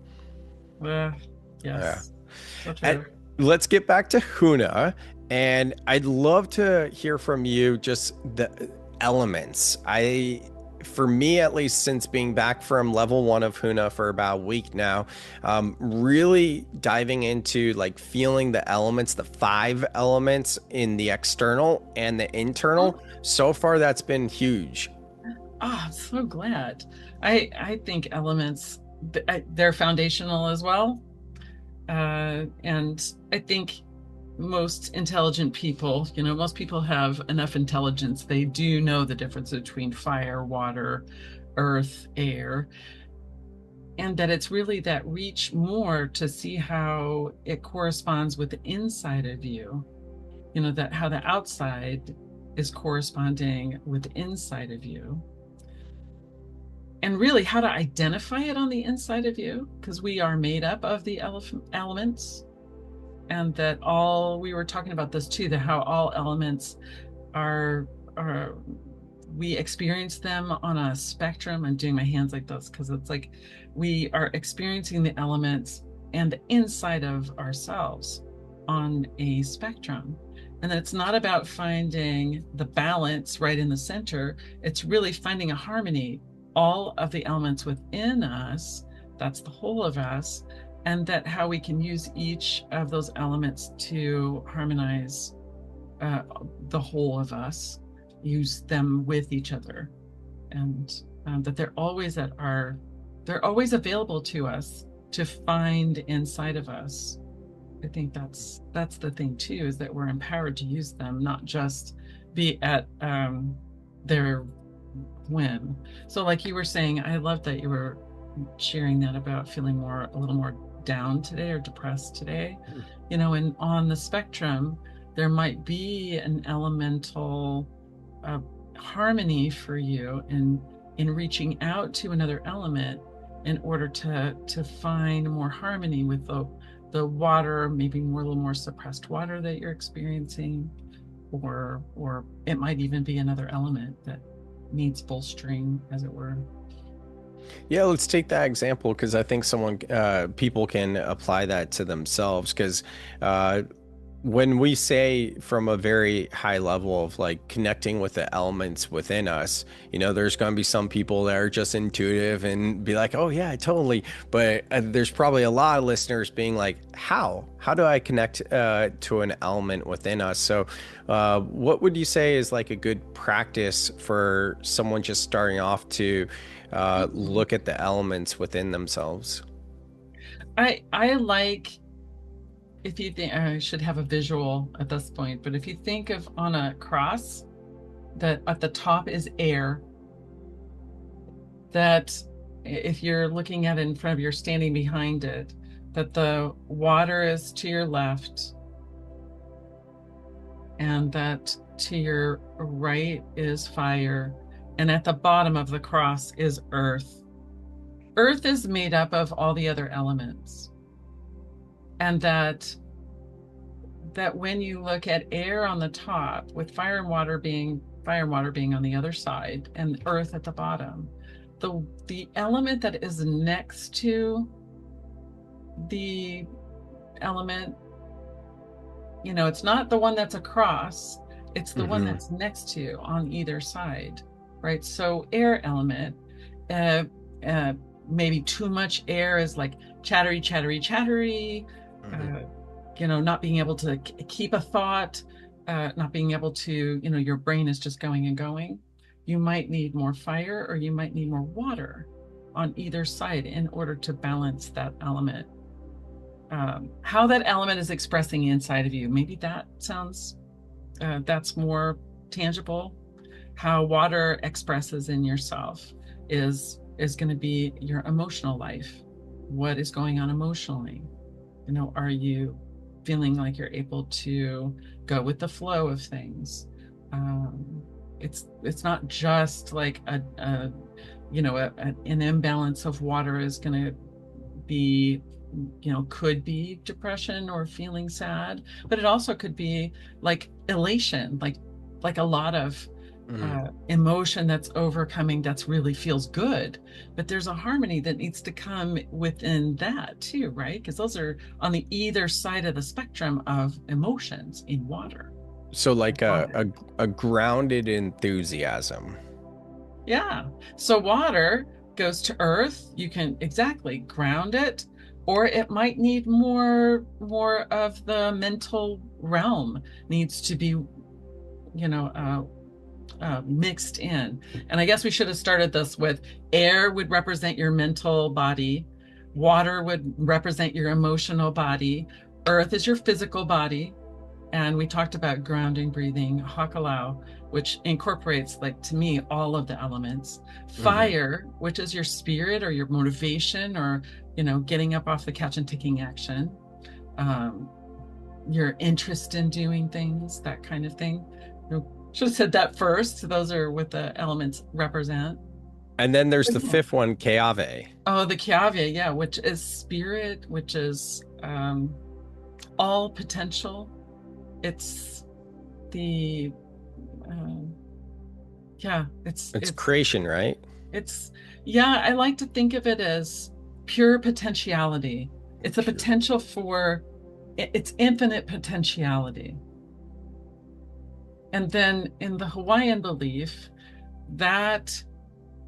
Yes. Yeah. So true. And let's get back to Huna. And I'd love to hear from you just the elements. For me, at least, since being back from level 1 of Huna for about a week now, really diving into like feeling the elements, the 5 elements in the external and the internal. So far, that's been huge. Oh, I'm so glad. I think elements, they're foundational as well. And I think most intelligent people, most people have enough intelligence. They do know the difference between fire, water, earth, air, and that it's really that reach more to see how it corresponds with the inside of you, that how the outside is corresponding with the inside of you. And really how to identify it on the inside of you, because we are made up of the elements. And that we were talking about this too, that how all elements are we experience them on a spectrum. I'm doing my hands like this because it's like we are experiencing the elements and the inside of ourselves on a spectrum. And that it's not about finding the balance right in the center. It's really finding a harmony, all of the elements within us, that's the whole of us, and that how we can use each of those elements to harmonize the whole of us, use them with each other, and that they're always available to us to find inside of us. I think that's the thing too, is that we're empowered to use them, not just be at their whim. So like you were saying, I love that you were sharing that about feeling a little more down today or depressed today. And on the spectrum, there might be an elemental harmony for you in reaching out to another element in order to find more harmony with the water, maybe a little more suppressed water that you're experiencing, or it might even be another element that needs bolstering, as it were. Yeah, let's take that example, because I think people can apply that to themselves, because when we say from a very high level of like connecting with the elements within us, there's going to be some people that are just intuitive and be like, oh yeah, totally. But there's probably a lot of listeners being like, how do I connect to an element within us? So what would you say is like a good practice for someone just starting off to look at the elements within themselves? I like, if you think, I should have a visual at this point, but if you think of on a cross, that at the top is air, that if you're looking at it in front of you, standing behind it, that the water is to your left, and that to your right is fire, and at the bottom of the cross is earth. Earth is made up of all the other elements, and that when you look at air on the top, with fire and water being on the other side, and earth at the bottom, the element that is next to the element, it's not the one that's across, it's the one that's next to you on either side, right? So air element, maybe too much air is like chattery, not being able to keep a thought, not being able to, your brain is just going and going. You might need more fire, or you might need more water on either side in order to balance that element. How that element is expressing inside of you, maybe that sounds, that's more tangible. How water expresses in yourself is going to be your emotional life. What is going on emotionally? Are you feeling like you're able to go with the flow of things? It's not just like an imbalance of water is going to be, could be depression or feeling sad, but it also could be like elation, like a lot of emotion that's overcoming, that's really feels good, but there's a harmony that needs to come within that too, right? Because those are on the either side of the spectrum of emotions in water. So like a grounded enthusiasm. Yeah. So water goes to earth. You can exactly ground it, or it might need more of the mental realm needs to be, mixed in. And I guess we should have started this with air would represent your mental body, water would represent your emotional body, earth is your physical body. And we talked about grounding, breathing, hakalau, which incorporates, like, to me, all of the elements. Fire, which is your spirit or your motivation, or, getting up off the couch and taking action. Your interest in doing things, that kind of thing. Should have said that first. Those are what the elements represent. And then there's the fifth one, Keave. Oh, the Keave, yeah, which is spirit, which is all potential. It's the it's creation, right? I like to think of it as pure potentiality. It's a potential for, it's infinite potentiality. And then in the Hawaiian belief, that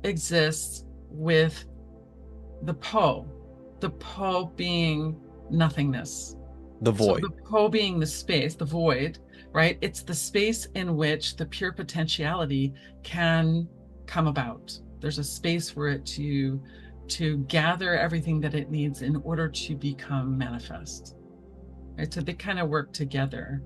exists with the po being nothingness. The void. So the po being the space, the void, right? It's the space in which the pure potentiality can come about. There's a space for it to gather everything that it needs in order to become manifest. Right? So they kind of work together.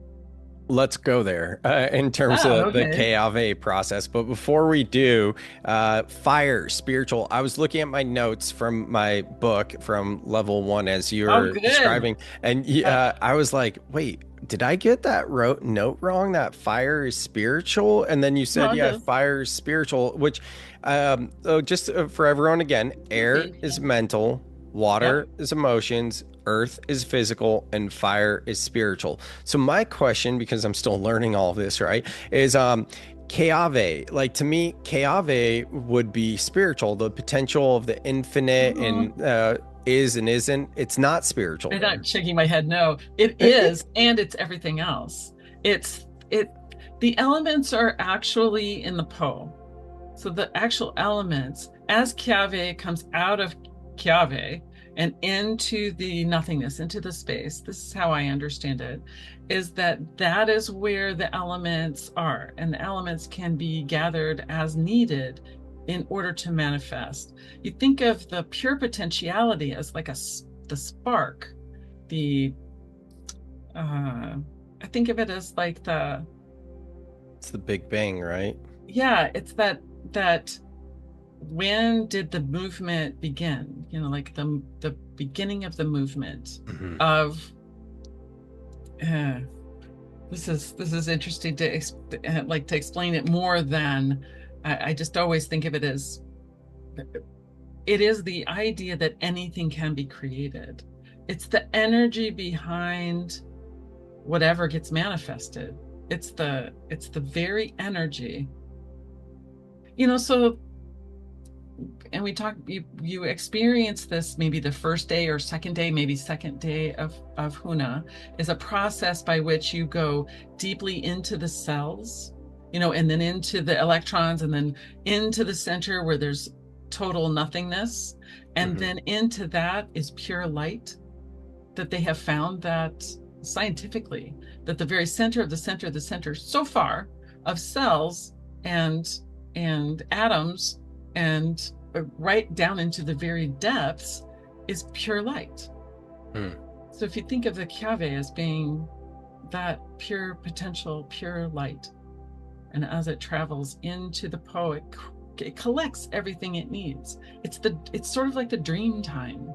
Let's go there in terms of the Keave process. But before we do, fire, spiritual. I was looking at my notes from my book from level 1 as you were describing. And I was like, wait, did I get that note wrong? That fire is spiritual? And then you said, fire is spiritual, which just for everyone again, air is mental, water is emotions, earth is physical, and fire is spiritual. So my question, because I'm still learning all of this, right, is Keave. Like, to me, Keave would be spiritual, the potential of the infinite and is and isn't. It's not spiritual. I'm not shaking my head. No, it is, and it's everything else. The elements are actually in the po. So the actual elements, as Keave comes out of Keave and into the nothingness, into the space, this is how I understand it, is that is where the elements are, and the elements can be gathered as needed in order to manifest. You think of the pure potentiality as like the spark, the I think of it as like it's the Big Bang, right? Yeah, it's that when did the movement begin? You know, like the beginning of the movement of this is interesting to to explain it more than I just always think of it as it is the idea that anything can be created. It's the energy behind whatever gets manifested. It's the very energy. You know, so, and we talk, you experience this maybe the first day or second day, maybe second day of Huna is a process by which you go deeply into the cells, you know, and then into the electrons, and then into the center where there's total nothingness. And then into that is pure light, that they have found that scientifically, that the very center of the center of the center so far of cells and atoms and right down into the very depths is pure light. So if you think of the Kyave as being that pure potential, pure light, and as it travels into the Po, it collects everything it needs. It's sort of like the dream time.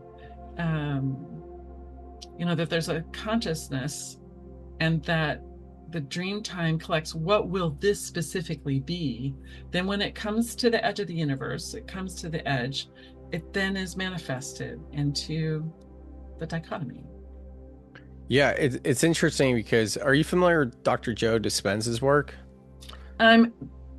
You know, that there's a consciousness, and that the dream time collects what will this specifically be. Then when it comes to the edge of the universe, it comes to the edge, it then is manifested into the dichotomy. Yeah, it's interesting because are you familiar with Dr. Joe Dispenza's work? I'm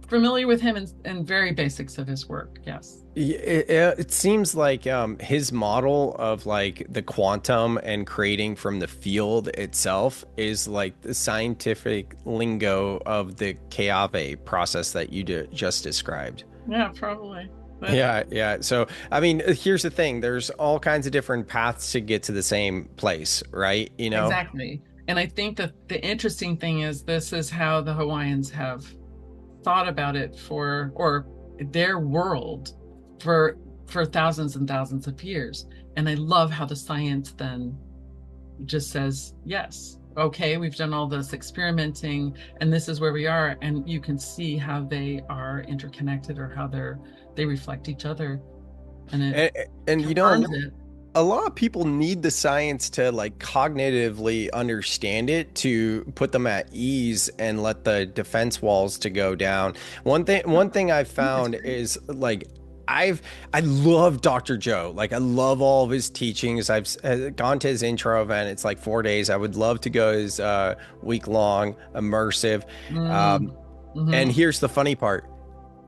familiar with him in very basics of his work, yes. It seems like his model of like the quantum and creating from the field itself is like the scientific lingo of the Kyave process that you just described. Yeah, probably. But Yeah. So, I mean, here's the thing. There's all kinds of different paths to get to the same place, right? You know? exactly. And I think that the interesting thing is this is how the Hawaiians have thought about it or their world for thousands and thousands of years. And I love how the science then just says, yes, okay, we've done all this experimenting and this is where we are. And you can see how they are interconnected or how they reflect each other. And you know, it. a lot of people need the science to like cognitively understand it to put them at ease and let the defense walls to go down. One thing I've found is like I love Dr. Joe. Like I love all of his teachings. I've gone to his intro event. It's like 4 days. I would love to go his week-long immersive. And here's the funny part.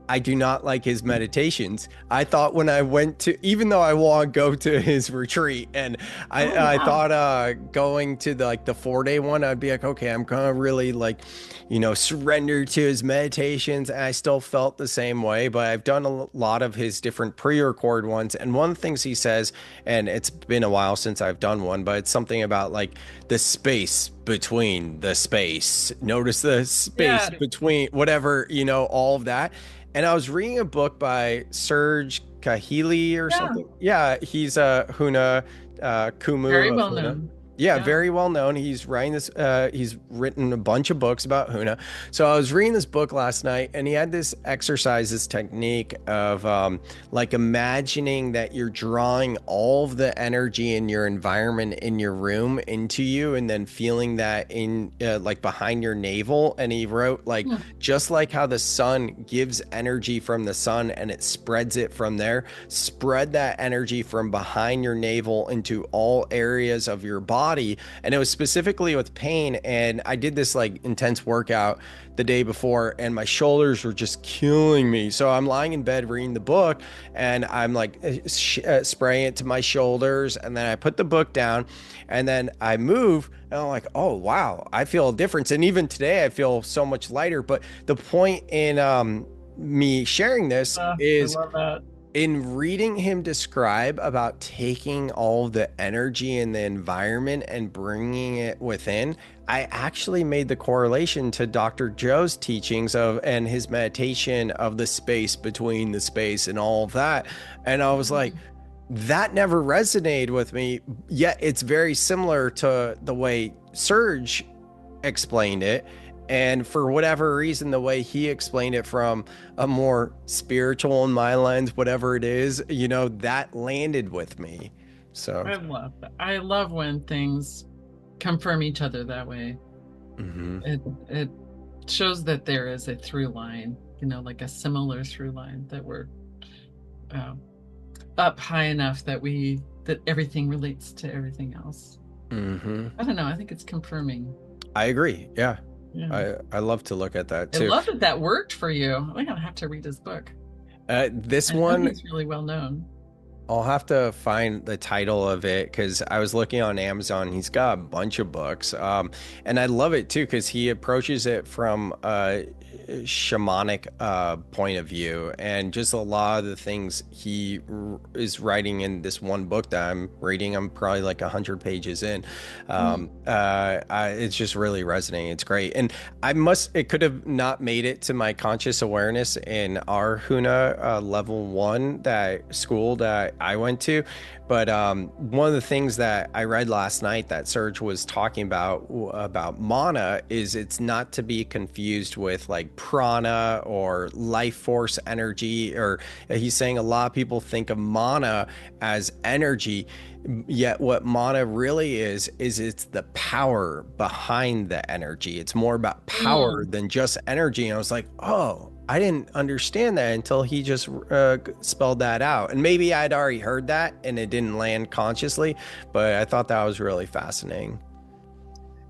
I do not like his meditations. I thought when I went to, even though I want to go to his retreat, and I thought going to the 4-day one, I'd be like, okay, I'm gonna really like, you know, surrender to his meditations. And I still felt the same way, but I've done a lot of his different pre-record ones. And one of the things he says, and it's been a while since I've done one, but it's something about like the space between the space. Notice the space between whatever, you know, all of that. And I was reading a book by Serge Kahili or something. Yeah, he's a Huna, Kumu. Very well known. Yeah, very well known. He's writing this, he's written a bunch of books about Huna. So I was reading this book last night and he had this exercise, this technique of like imagining that you're drawing all of the energy in your environment in your room into you and then feeling that in like behind your navel. And he wrote like, just like how the sun gives energy from the sun and it spreads it from there, spread that energy from behind your navel into all areas of your body. And it was specifically with pain. And I did this like intense workout the day before and my shoulders were just killing me. So I'm lying in bed reading the book and I'm like spraying it to my shoulders. And then I put the book down and then I move and I'm like, oh, wow, I feel a difference. And even today I feel so much lighter. But the point in me sharing this is, I love that. In reading him describe about taking all the energy in the environment and bringing it within, I actually made the correlation to Dr. Joe's teachings of and his meditation of the space between the space and all of that. And I was like, that never resonated with me, yet it's very similar to the way Serge explained it. And for whatever reason, the way he explained it from a more spiritual, in my lens, whatever it is, that landed with me. So I love that. I love when things confirm each other that way. It shows that there is a through line, like a similar through line, that we're up high enough that everything relates to everything else. I don't know. I think it's confirming. I agree. Yeah. Yeah. I love to look at that too. I love that worked for you. I'm gonna have to read his book. This I one, know he's really well known. I'll have to find the title of it because I was looking on Amazon. He's got a bunch of books. And I love it too because he approaches it from a shamanic point of view, and just a lot of the things he is writing in this one book that I'm reading. I'm probably like 100 pages in. It's just really resonating. It's great. And it could have not made it to my conscious awareness in our Huna level 1 school that I went to. But one of the things that I read last night that Serge was talking about mana is it's not to be confused with like prana or life force energy, or he's saying a lot of people think of mana as energy. Yet what mana really is it's the power behind the energy. It's more about power than just energy. And I was like, oh, I didn't understand that until he just spelled that out. And maybe I'd already heard that and it didn't land consciously, but I thought that was really fascinating.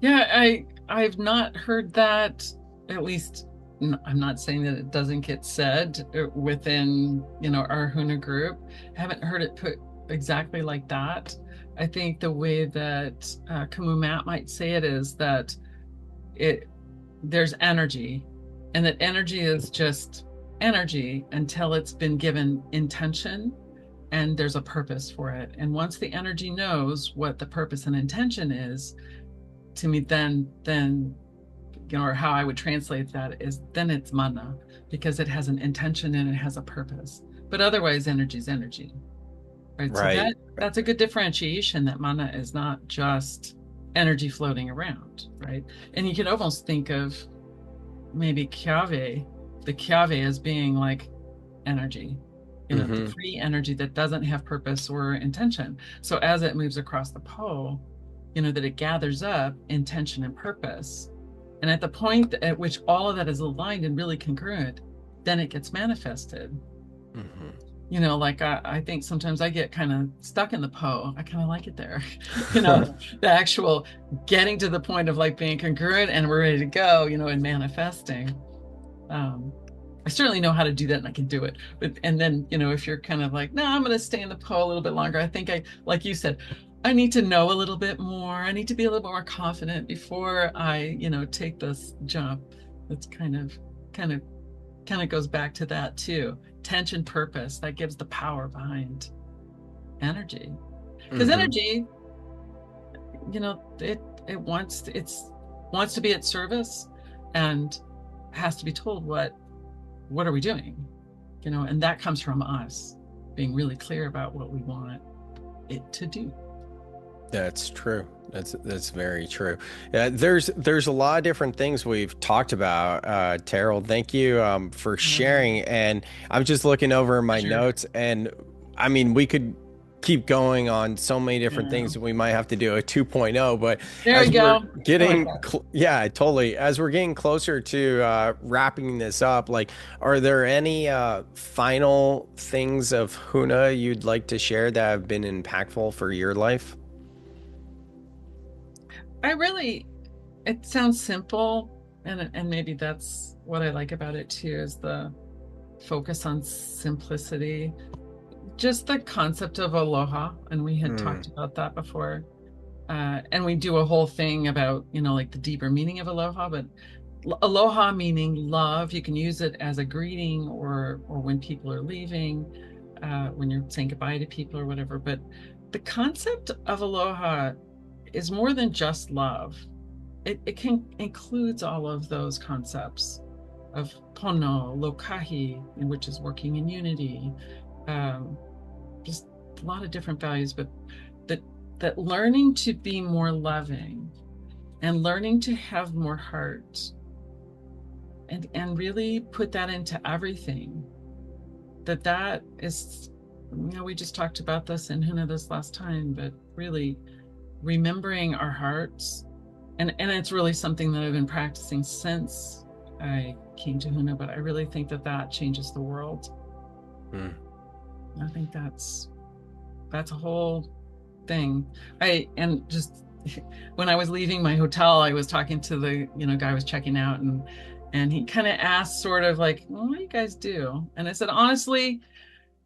Yeah, I've not heard that. At least I'm not saying that it doesn't get said within, our Huna group. I haven't heard it put exactly like that. I think the way that Camus Matt might say it is that there's energy, and that energy is just energy until it's been given intention and there's a purpose for it. And once the energy knows what the purpose and intention is, to me, then or how I would translate that is, then it's mana, because it has an intention and it has a purpose. But otherwise, energy is energy. Right. So that's a good differentiation, that mana is not just energy floating around, right? And you can almost think of maybe the Kiave as being like energy, the free energy that doesn't have purpose or intention. So as it moves across the pole, that it gathers up intention and purpose. And at the point at which all of that is aligned and really congruent, then it gets manifested. I think sometimes I get kind of stuck in the Po. I kind of like it there. The actual getting to the point of like being congruent and we're ready to go, and manifesting. I certainly know how to do that and I can do it. And then, if you're kind of like, no, I'm going to stay in the Po a little bit longer. I think like you said, I need to know a little bit more. I need to be a little bit more confident before I, take this jump. That's kind of goes back to that too. Tension, purpose, that gives the power behind energy. Because energy, it wants to be at service and has to be told what are we doing, and that comes from us being really clear about what we want it to do. That's true. That's very true. There's a lot of different things we've talked about. Terril, thank you for sharing. And I'm just looking over my notes, and I mean, we could keep going on so many different things. We might have to do a 2.0, but there you go. Totally. As we're getting closer to wrapping this up, like, are there any final things of Huna you'd like to share that have been impactful for your life? It sounds simple, and maybe that's what I like about it too, is the focus on simplicity. Just the concept of aloha, and we had talked about that before. And we do a whole thing about, like the deeper meaning of aloha, but aloha meaning love. You can use it as a greeting or when people are leaving, when you're saying goodbye to people or whatever. But the concept of aloha is more than just love. it can includes all of those concepts of pono, lokahi, which is working in unity, um, just a lot of different values, but that learning to be more loving and learning to have more heart and really put that into everything. That is, we just talked about this in Huna this last time, but really remembering our hearts. And it's really something that I've been practicing since I came to Huna, but I really think that changes the world. I think that's a whole thing. And just when I was leaving my hotel, I was talking to the guy who was checking out, and he kind of asked sort of like, well, what do you guys do? And I said, honestly,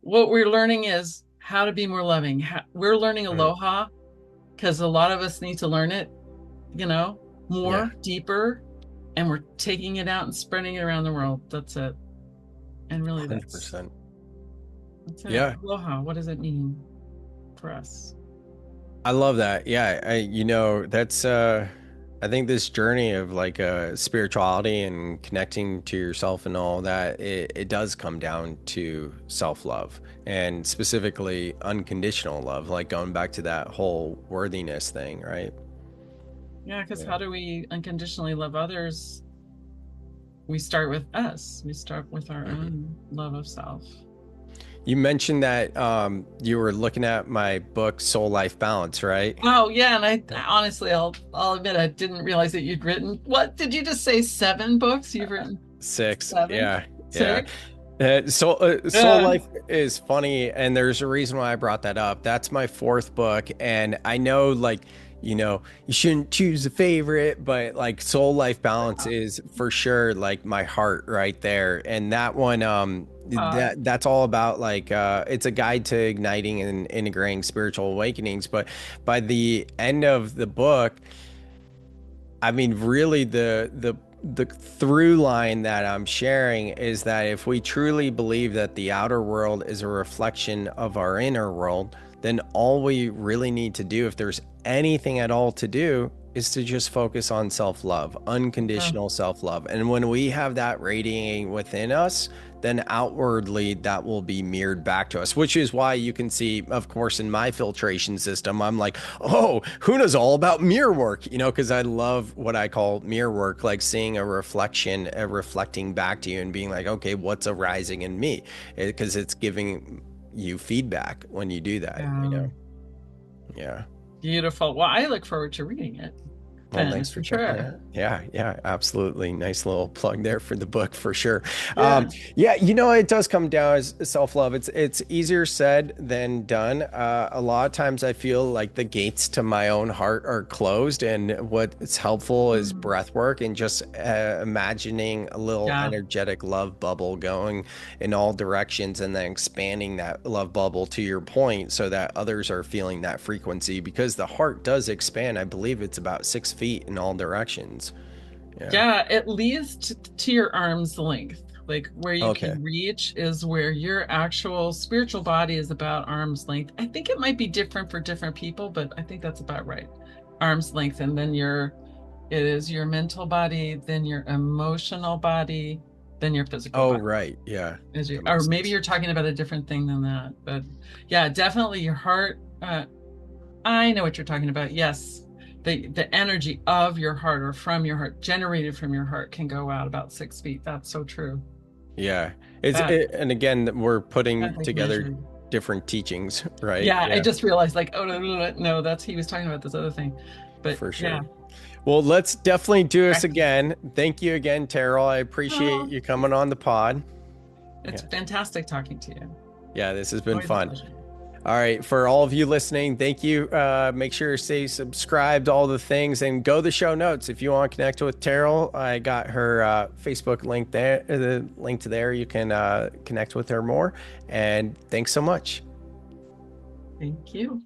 what we're learning is how to be more loving. We're learning aloha because a lot of us need to learn it, more deeper, and we're taking it out and spreading it around the world. That's it. And really 100%. That's it. Yeah. Aloha, what does it mean for us? I love that. Yeah. That's, I think this journey of like spirituality and connecting to yourself and all that, it does come down to self-love, and specifically unconditional love, like going back to that whole worthiness thing, right? Yeah, because how do we unconditionally love others? We start with us. We start with our own love of self. You mentioned that you were looking at my book, Soul Life Balance, right? Oh, yeah. And I honestly, I'll admit, I didn't realize that you'd written, what did you just say? 7 books? You've written 6. 7? Yeah. 6? Yeah. Soul Life is funny, and there's a reason why I brought that up. That's my 4th book, and I know, like, you shouldn't choose a favorite, but like Soul Life Balance is for sure like my heart right there. And that one, that's all about like it's a guide to igniting and integrating spiritual awakenings. But by the end of the book, I mean, really the through line that I'm sharing is that if we truly believe that the outer world is a reflection of our inner world, then all we really need to do, if there's anything at all to do, is to just focus on self-love, unconditional self-love. And when we have that radiating within us, then outwardly that will be mirrored back to us, which is why you can see, of course, in my filtration system, I'm like, oh, Huna's all about mirror work, because I love what I call mirror work, like seeing a reflection, reflecting back to you and being like, okay, what's arising in me? Because it's giving you feedback when you do that. Yeah. Beautiful. Well, I look forward to reading it. Well, thanks for checking it. Yeah, absolutely. Nice little plug there for the book for sure. It does come down as self-love. It's easier said than done. A lot of times I feel like the gates to my own heart are closed, and what's helpful is breath work and just imagining a little energetic love bubble going in all directions, and then expanding that love bubble to your point so that others are feeling that frequency, because the heart does expand. I believe it's about 6 feet in all directions. It leads to your arm's length, like where you can reach is where your actual spiritual body is about arm's length. I think it might be different for different people, but I think that's about right. Arm's length. And then it is your mental body, then your emotional body, then your physical body. Right. Yeah. Or maybe you're talking about a different thing than that, but yeah, definitely your heart. I know what you're talking about. Yes. The energy of your heart, or from your heart, generated from your heart, can go out about 6 feet. That's so true. Yeah. And again, we're putting together different teachings, right? Yeah. I just realized like, no, he was talking about this other thing. But for sure. Yeah. Well, let's definitely do this again. Thank you again, Terril. I appreciate you coming on the pod. It's fantastic talking to you. Yeah, this has been fun. All right, for all of you listening, thank you. Make sure to stay subscribed, all the things, and go to the show notes. If you want to connect with Terril, I got her Facebook link there, the link to there. You can connect with her more. And thanks so much. Thank you.